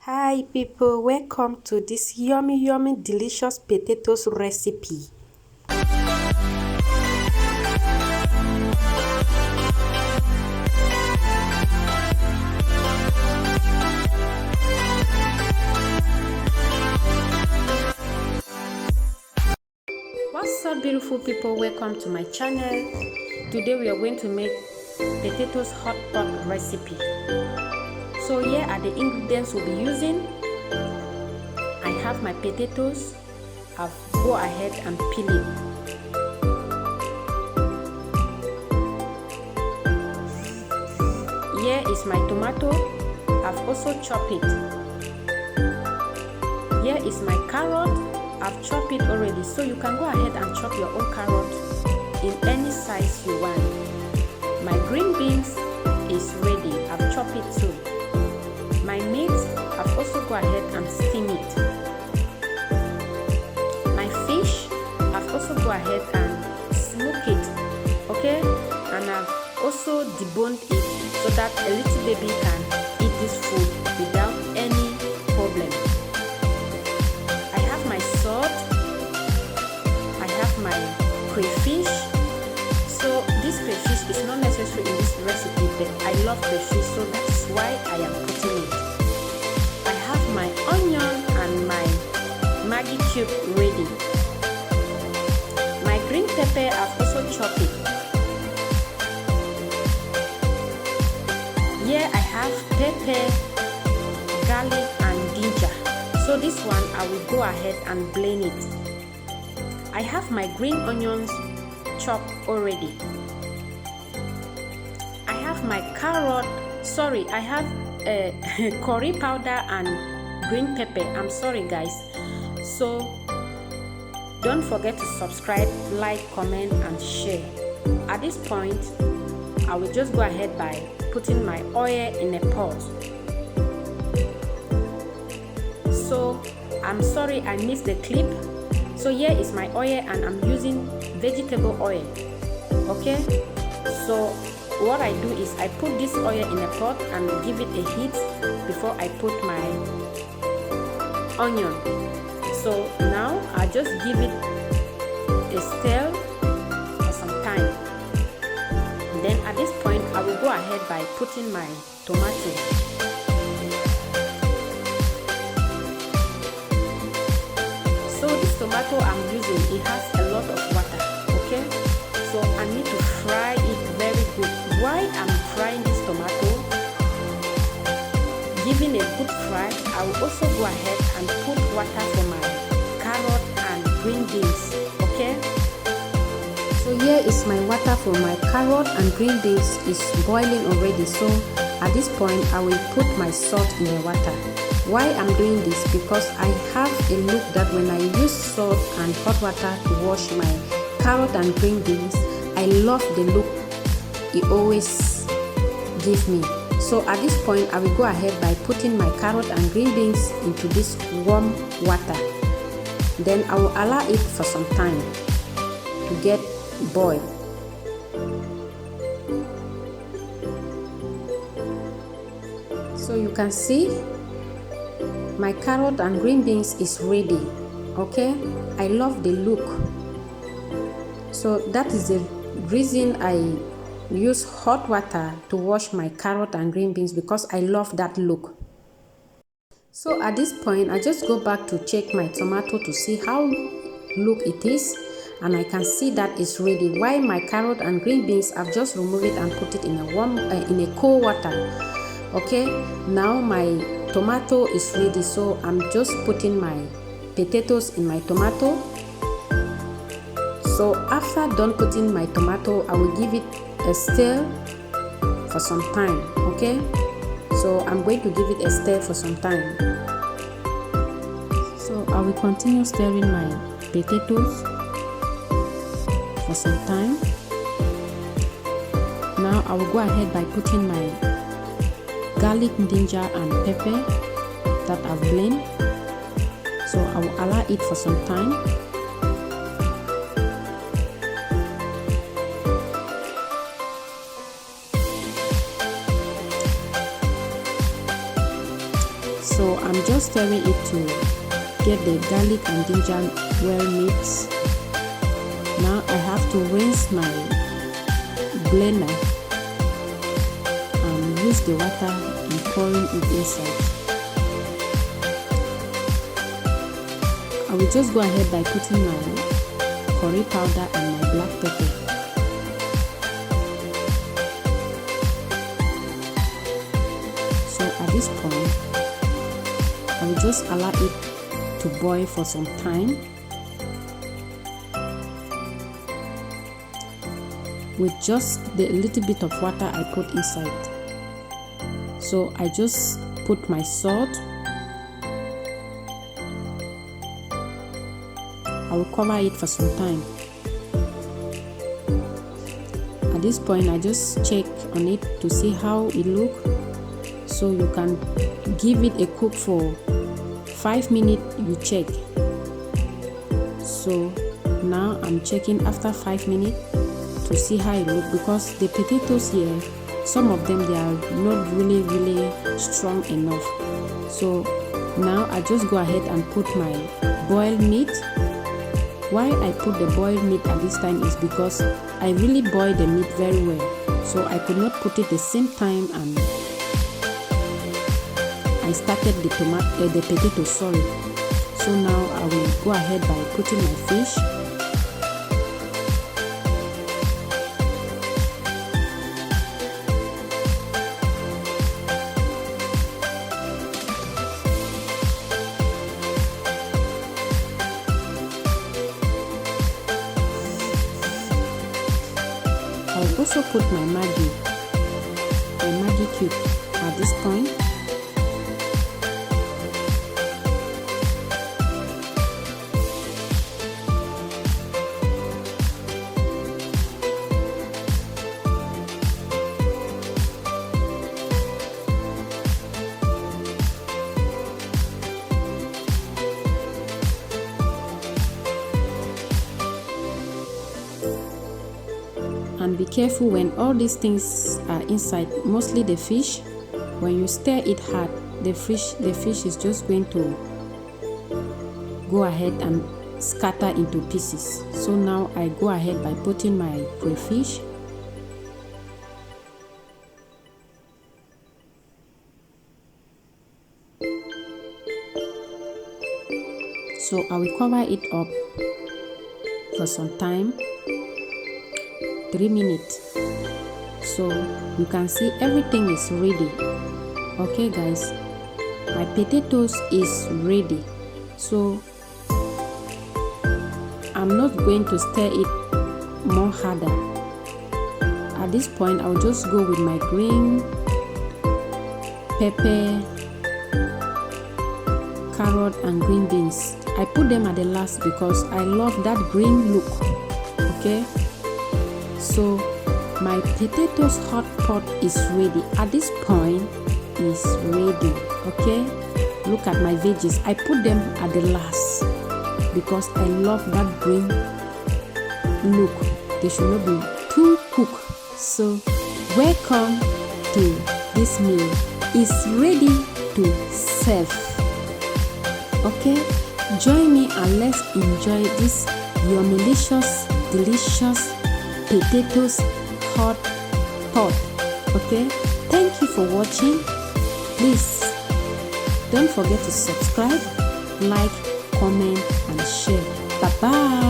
Hi people, welcome to this yummy delicious potatoes recipe. What's up beautiful people, welcome to my channel. Today we are going to make potatoes hot pot recipe. So here are the ingredients we'll be using. I have my potatoes. I'll go ahead and peel it. Here is my tomato. I've also chopped it. Here is my carrot. I've chopped it already, so you can go ahead and chop your own carrot in any size you want. My green beans is ready. I've chopped it too. My meat, I've also go ahead and steam it. My fish, I've also go ahead and smoke it, okay? And I've also deboned it so that a little baby can eat this food without any problem. I have my salt, I have my crayfish. So this crayfish is not necessary in this recipe, but I love crayfish, so that's why I am putting it. I have my onion and my Maggi cube ready. My green pepper, I've also chopped it. Here I have pepper, garlic and ginger. So this one I will go ahead and blend it. I have my green onions chopped already. I have my carrot, I have curry powder and green pepper. I'm sorry guys. So don't forget to subscribe, like, comment and share. At this point I will just go ahead by putting my oil in a pot. So I'm sorry I missed the clip. So here is my oil and I'm using vegetable oil, okay? So what I do is I put this oil in a pot and give it a heat before I put my onion. So now I just give it a stir for some time. And then at this point I will go ahead by putting my tomato. So this tomato I'm using, it has a lot of water, okay? So I need to fry it very good. While I'm frying this tomato, giving a good fry, I will also go ahead and put water for my carrot and green beans, okay? So here is my water for my carrot and green beans is boiling already. So at this point I will put my salt in the water. Why I'm doing this? Because I have a look that when I use salt and hot water to wash my carrot and green beans, I love the look it always gives me. So at this point I will go ahead by putting my carrot and green beans into this warm water. Then I will allow it for some time to get boiled. So you can see my carrot and green beans is ready, okay? I love the look. So that is the reason I use hot water to wash my carrot and green beans, because I love that look. So at this point I just go back to check my tomato to see how look it is, and I can see that it's ready. While my carrot and green beans, I've just removed it and put it in a cold water. Okay, now my tomato is ready, so I'm just putting my potatoes in my tomato. So after done putting my tomato, I will give it a stir for some time, okay? So I'm going to give it a stir for some time. So I will continue stirring my potatoes for some time. Now I will go ahead by putting my garlic, ginger and pepper that I've blended. So I will allow it for some time. So I'm just stirring it to get the garlic and ginger well mixed. Now I have to rinse my blender and use the water and pouring it inside. I will just go ahead by putting my curry powder and my black pepper. So at this point, I will just allow it to boil for some time with just the little bit of water I put inside. So I just put my salt. I will cover it for some time. At this point, I just check on it to see how it look. So you can give it a cook for 5 minutes, you check. So now I'm checking after 5 minutes to see how it look, because the potatoes here, some of them, they are not really strong enough. So now I just go ahead and put my boiled meat. Why I put the boiled meat at this time is because I really boiled the meat very well, so I could not put it the same time and I started the potato, sorry. So now I will go ahead by putting my fish. I'll also put my Maggi cube at this point. And be careful when all these things are inside, mostly the fish. When you stir it hard, the fish is just going to go ahead and scatter into pieces. So now I go ahead by putting my crayfish. So I will cover it up for some time, 3 minutes. So you can see everything is ready. Okay guys, my potatoes is ready. So I'm not going to stir it more harder. At this point, I'll just go with my green pepper, carrot and green beans. I put them at the last because I love that green look. Okay, so my potatoes hot pot is ready. At this point is ready. Okay, look at my veggies. I put them at the last because I love that green look. They should not be too cooked. So welcome to this meal. It's ready to serve. Okay, join me and let's enjoy this yummy-licious, delicious potatoes hot pot. Okay, thank you for watching. Please don't forget to subscribe, like, comment and share. Bye bye.